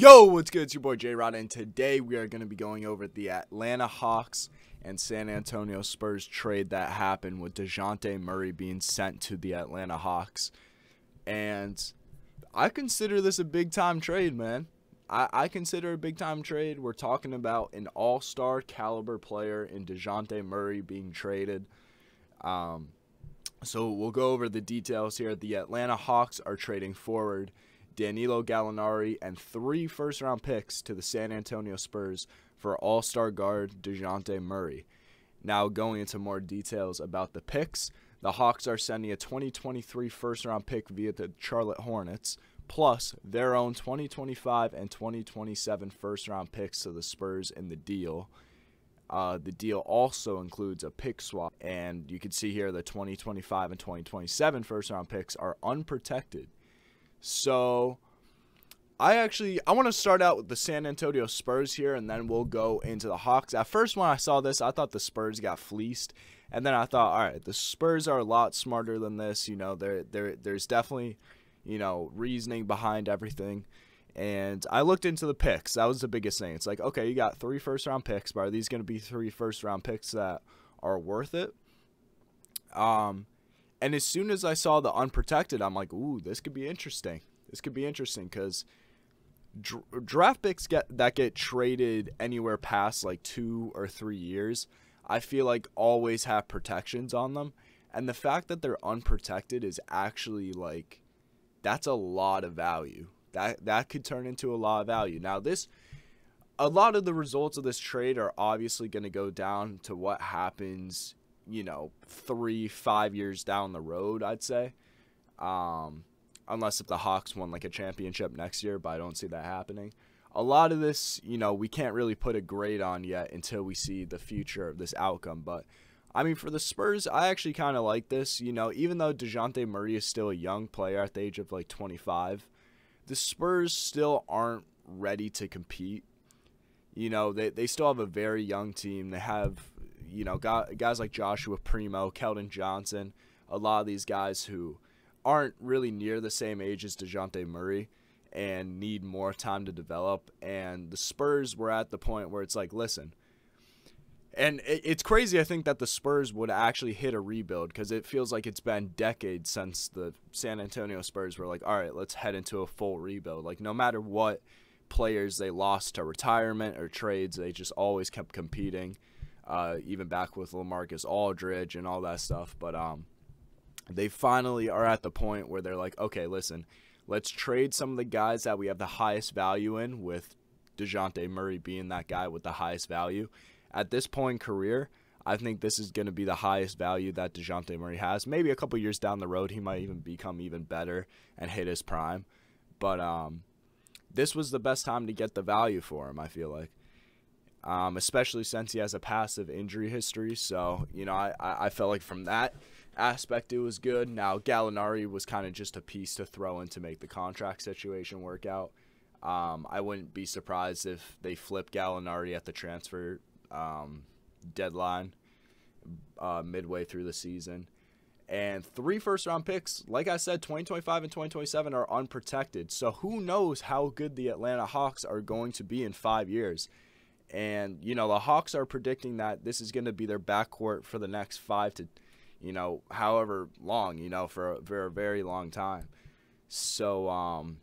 Yo, what's good? It's your boy J-Rod, and today we are going to be going over the Atlanta Hawks and San Antonio Spurs trade that happened with Dejounte Murray being sent to the Atlanta Hawks. And I consider this a big-time trade, man. I consider a big-time trade. We're talking about an all-star caliber player in Dejounte Murray being traded. So we'll go over the details here. The Atlanta Hawks are trading forward Danilo Gallinari and 3 first-round picks to the San Antonio Spurs for all-star guard Dejounte Murray. Now, going into more details about the picks, the Hawks are sending a 2023 first-round pick via the Charlotte Hornets, plus their own 2025 and 2027 first-round picks to the Spurs in the deal. The deal also includes a pick swap, and you can see here the 2025 and 2027 first-round picks are unprotected. So, I want to start out with the San Antonio Spurs here, and then we'll go into the Hawks. At first, when I saw this, I thought the Spurs got fleeced, and then I thought, all right, the Spurs are a lot smarter than this. You know, there's definitely, you know, reasoning behind everything. And I looked into the picks. That was the biggest thing. It's like, okay, you got 3 first-round picks, but are these going to be 3 first-round picks that are worth it? And as soon as I saw the unprotected, I'm like, ooh, this could be interesting. This could be interesting because draft picks that get traded anywhere past like 2 or 3 years, I feel like always have protections on them. And the fact that they're unprotected is actually like, that's a lot of value. That could turn into a lot of value. Now, a lot of the results of this trade are obviously going to go down to what happens, you know, 3-5 years down the road, I'd say. Unless if the Hawks won like a championship next year, but I don't see that happening. A lot of this, you know, we can't really put a grade on yet until we see the future of this outcome. But, I mean, for the Spurs, I actually kind of like this. You know, even though Dejounte Murray is still a young player at the age of like 25, the Spurs still aren't ready to compete. You know, they still have a very young team. They have, you know, guys like Joshua Primo, Keldon Johnson, a lot of these guys who aren't really near the same age as Dejounte Murray and need more time to develop. And the Spurs were at the point where it's like, listen, and it's crazy, I think, that the Spurs would actually hit a rebuild because it feels like it's been decades since the San Antonio Spurs were like, all right, let's head into a full rebuild. Like, no matter what players they lost to retirement or trades, they just always kept competing, even back with LaMarcus Aldridge and all that stuff. But they finally are at the point where they're like, okay, listen, let's trade some of the guys that we have the highest value in, with Dejounte Murray being that guy with the highest value. At this point in career, I think this is going to be the highest value that Dejounte Murray has. Maybe a couple years down the road, he might even become even better and hit his prime. But this was the best time to get the value for him, I feel like. Especially since he has a passive injury history. So, you know, I felt like from that aspect it was good. Now, Gallinari was kind of just a piece to throw in to make the contract situation work out. I wouldn't be surprised if they flip Gallinari at the transfer deadline midway through the season. And 3 first-round picks, like I said, 2025 and 2027 are unprotected. So who knows how good the Atlanta Hawks are going to be in 5 years. And, you know, the Hawks are predicting that this is going to be their backcourt for the next 5 to, you know, however long, you know, for a very long time. So,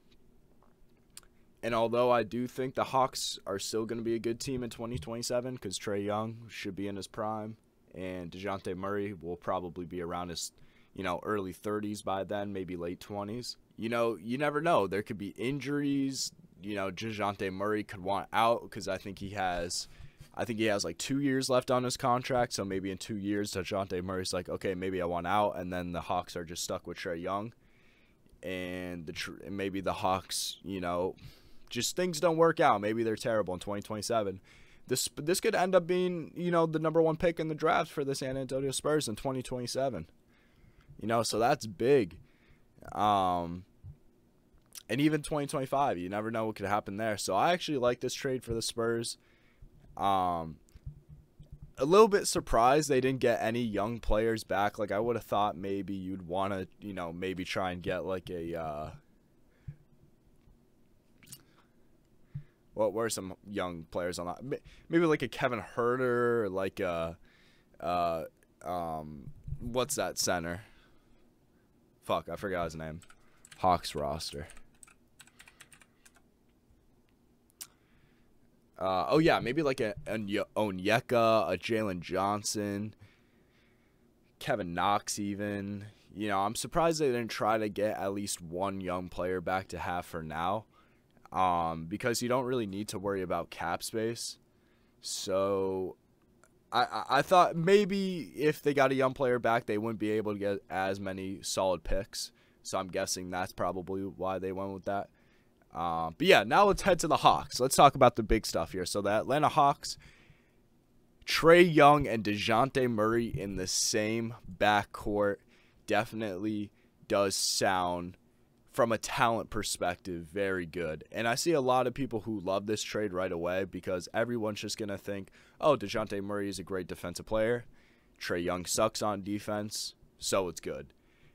and although I do think the Hawks are still going to be a good team in 2027 because traeyoung should be in his prime and Dejounte Murray will probably be around his, you know, early 30s by then, maybe late 20s. You know, you never know. There could be injuries. You know, Dejounte Murray could want out because I think he has like 2 years left on his contract. So maybe in 2 years, Dejounte Murray's like, okay, maybe I want out. And then the Hawks are just stuck with traeyoung. And maybe the Hawks, you know, just things don't work out. Maybe they're terrible in 2027. This could end up being, you know, the #1 pick in the draft for the San Antonio Spurs in 2027. You know, so that's big. And even 2025, you never know what could happen there. So I actually like this trade for the Spurs. A little bit surprised they didn't get any young players back. Like, I would have thought maybe you'd want to, you know, maybe try and get like a What were some young players on that? Maybe like a Kevin Herter, or like a what's that center? Fuck, I forgot his name. Hawks roster. Oh yeah, maybe like a Onyeka, a Jalen Johnson, Kevin Knox even. You know, I'm surprised they didn't try to get at least one young player back to have for now. Because you don't really need to worry about cap space. So I thought maybe if they got a young player back, they wouldn't be able to get as many solid picks. So I'm guessing that's probably why they went with that. But yeah, now let's head to the Hawks. Let's talk about the big stuff here. So the Atlanta Hawks, Trae and Dejounte Murray in the same backcourt definitely does sound, from a talent perspective, very good. And I see a lot of people who love this trade right away because everyone's just going to think, oh, Dejounte Murray is a great defensive player. Trae Young sucks on defense, so it's good.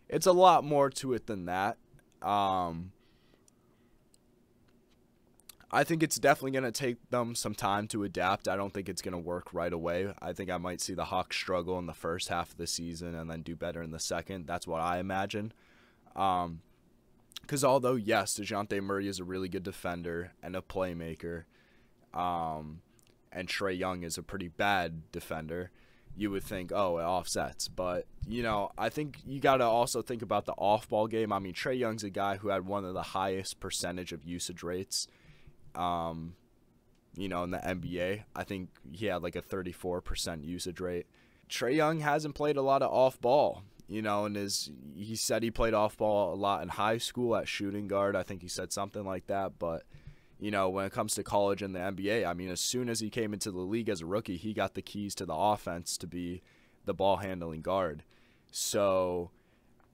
It's a lot more to it than that. I think it's definitely going to take them some time to adapt. I don't think it's going to work right away. I think I might see the Hawks struggle in the first half of the season and then do better in the second. That's what I imagine. Because although, yes, Dejounte Murray is a really good defender and a playmaker, and Trae Young is a pretty bad defender, you would think, oh, it offsets. But, you know, I think you got to also think about the off-ball game. I mean, Trae Young's a guy who had one of the highest percentage of usage rates, you know, in the NBA. I think he had like a 34% usage rate. Trae Young hasn't played a lot of off-ball. You know, and he said he played off-ball a lot in high school at shooting guard. I think he said something like that. But, you know, when it comes to college and the NBA, I mean, as soon as he came into the league as a rookie, he got the keys to the offense to be the ball-handling guard. So,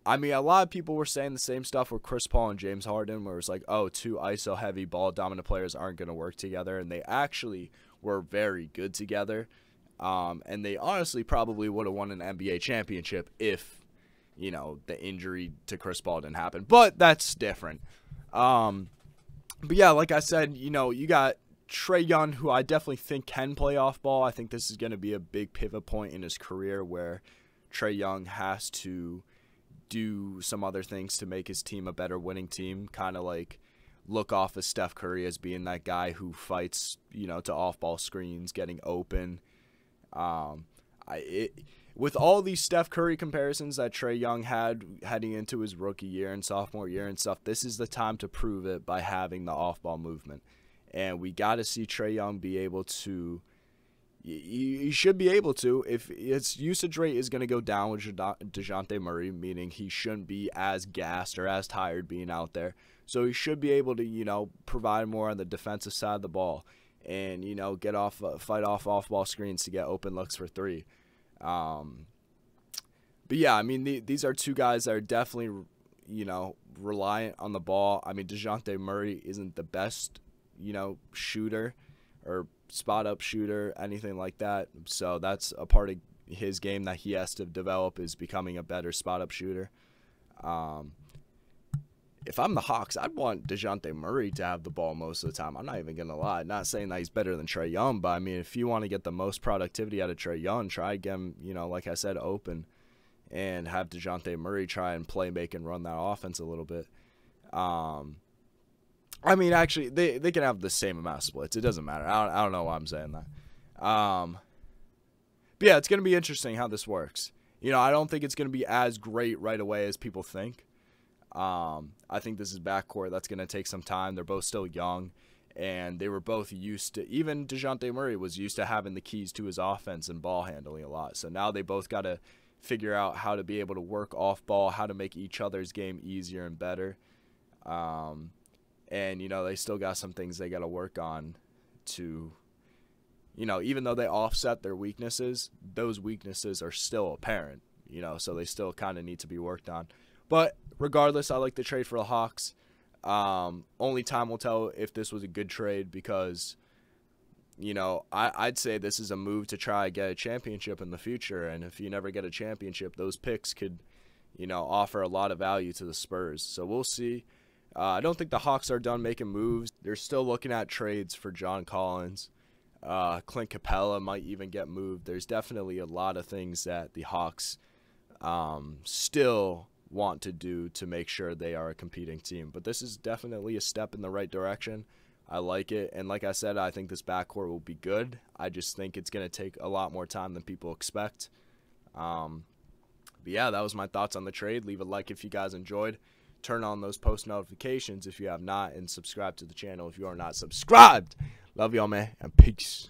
I mean, a lot of people were saying the same stuff with Chris Paul and James Harden, where it's like, oh, two ISO-heavy, ball-dominant players aren't going to work together. And they actually were very good together. And they honestly probably would have won an NBA championship if, you know, the injury to Chris Paul didn't happen. But that's different. But yeah, like I said, you know, you got Trae Young, who I definitely think can play off ball. I think this is going to be a big pivot point in his career where Trae Young has to do some other things to make his team a better winning team. Kind of like look off of Steph Curry as being that guy who fights, you know, to off-ball screens, getting open. With all these Steph Curry comparisons that Trae Young had heading into his rookie year and sophomore year and stuff, this is the time to prove it by having the off-ball movement. And we got to see Trae Young be able to – he should be able to. If his usage rate is going to go down with Dejounte Murray, meaning he shouldn't be as gassed or as tired being out there. So he should be able to, you know, provide more on the defensive side of the ball and, you know, fight off-ball screens to get open looks for three. But yeah, I mean, these are two guys that are definitely, you know, reliant on the ball. I mean, Dejounte Murray isn't the best, you know, shooter or spot up shooter, anything like that. So that's a part of his game that he has to develop, is becoming a better spot up shooter. If I'm the Hawks, I'd want Dejounte Murray to have the ball most of the time. I'm not even going to lie. Not saying that he's better than Trae Young, but I mean, if you want to get the most productivity out of Trae Young, try to get him, you know, like I said, open, and have Dejounte Murray try and play, make, and run that offense a little bit. I mean, actually, they can have the same amount of splits. It doesn't matter. I don't know why I'm saying that. But yeah, it's going to be interesting how this works. You know, I don't think it's going to be as great right away as people think. I think this is backcourt that's going to take some time. They're both still young, and they were both used to – even Dejounte Murray was used to having the keys to his offense and ball handling a lot. So now they both got to figure out how to be able to work off ball, how to make each other's game easier and better. And, you know, they still got some things they got to work on to – you know, even though they offset their weaknesses, those weaknesses are still apparent, you know, so they still kind of need to be worked on. But regardless, I like the trade for the Hawks. Only time will tell if this was a good trade because, you know, I'd say this is a move to try to get a championship in the future. And if you never get a championship, those picks could, you know, offer a lot of value to the Spurs. So we'll see. I don't think the Hawks are done making moves. They're still looking at trades for John Collins. Clint Capella might even get moved. There's definitely a lot of things that the Hawks still want to do to make sure they are a competing team. But this is definitely a step in the right direction. I like it. And like I said, I think this backcourt will be good. I just think it's going to take a lot more time than people expect. But yeah, that was my thoughts on the trade. Leave a like if you guys enjoyed. Turn on those post notifications if you have not, and subscribe to the channel if you are not subscribed. Love y'all, man, and peace.